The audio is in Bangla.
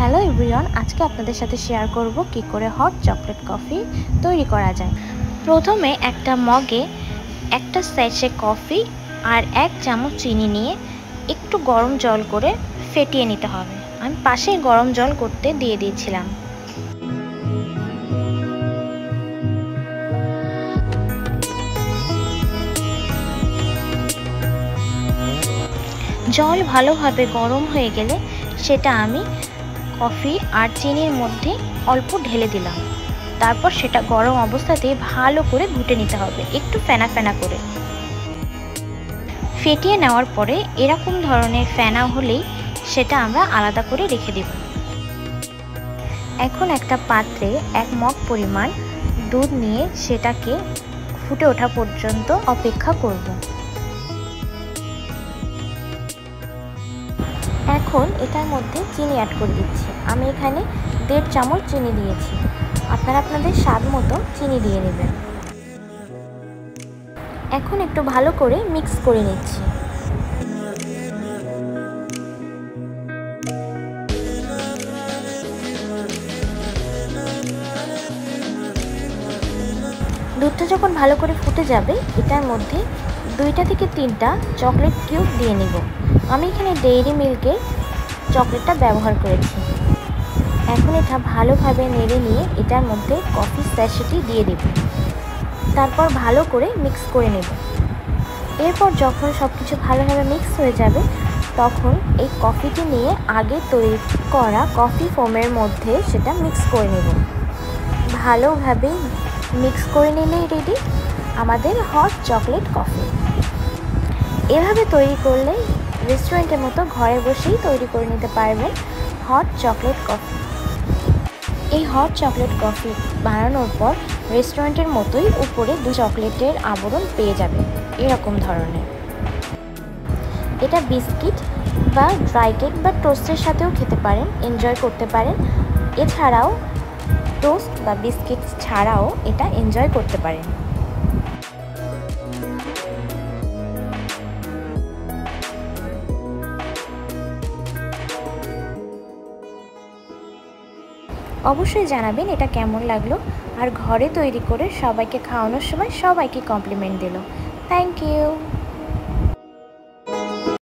হ্যালো এভরিওয়ান, আজকে আপনাদের সাথে শেয়ার করব কি করে হট চকলেট কফি তৈরি করা যায়। প্রথমে একটা মগে একটা স্যাশে কফি আর 1 চামচ চিনি নিয়ে একটু গরম জল করে ফেটিয়ে নিতে হবে। আমি পাশে গরম জল করতে দিয়ে দিয়েছিলাম। জল ভালোভাবে গরম হয়ে গেলে সেটা আমি কফি আর চিনির মধ্যে অল্প ঢেলে দিলাম। তারপর সেটা গরম অবস্থাতেই ভালো করে ঘুটে নিতে হবে, একটু ফেনা ফেনা করে। ফেটিয়ে নেওয়ার পরে এরকম ধরনের ফেনা হলেই সেটা আমরা আলাদা করে রেখে দেব। এখন একটা পাত্রে 1 মগ পরিমাণ দুধ নিয়ে সেটাকে ফুটে ওঠা পর্যন্ত অপেক্ষা করব। এখন এটার মধ্যে চিনি অ্যাড করে দিচ্ছি। আমি এখানে 1.5 চামচ চিনি দিয়েছি। আপনারা আপনাদের স্বাদ মতো চিনি দিয়ে নেবেন। এখন একটু ভালো করে মিক্স করে নিচ্ছি। দুধটা যখন ভালো করে ফুটে যাবে এটার মধ্যে 2টা থেকে 3টা চকলেট কিউব দিয়ে নেব। আমি এখানে ডেইরি মিল্কের চকলেটটা ব্যবহার করেছি। এখন এটা ভালোভাবে নেড়ে নিয়ে এটার মধ্যে কফি স্যাশেটি দিয়ে দেব। তারপর ভালো করে মিক্স করে নেব। এরপর যখন সব কিছু ভালোভাবে মিক্স হয়ে যাবে তখন এই কফিটি নিয়ে আগে তৈরি করা কফি ফোমের মধ্যে সেটা মিক্স করে নেব। ভালোভাবে মিক্স করে নিলেই রেডি আমাদের হট চকলেট কফি। এভাবে তৈরি করলে রেস্টুরেন্টের মতো ঘরে বসেই তৈরি করে নিতে পারবেন হট চকলেট কফি। এই হট চকলেট কফি বানানোর পর রেস্টুরেন্টের মতোই উপরে 2 চকলেটের আবরণ পেয়ে যাবে এরকম ধরনের। এটা বিস্কিট বা ড্রাই কেক বা টোস্টের সাথেও খেতে পারেন, এনজয় করতে পারেন। এছাড়াও টোস্ট বা বিস্কিট ছাড়াও এটা এনজয় করতে পারেন। অবশ্যই জানাবেন এটা কেমন লাগলো, আর ঘরে তৈরি করে সবাইকে খাওয়ানোর সময় সবাইকে কমপ্লিমেন্ট দিল। Thank you.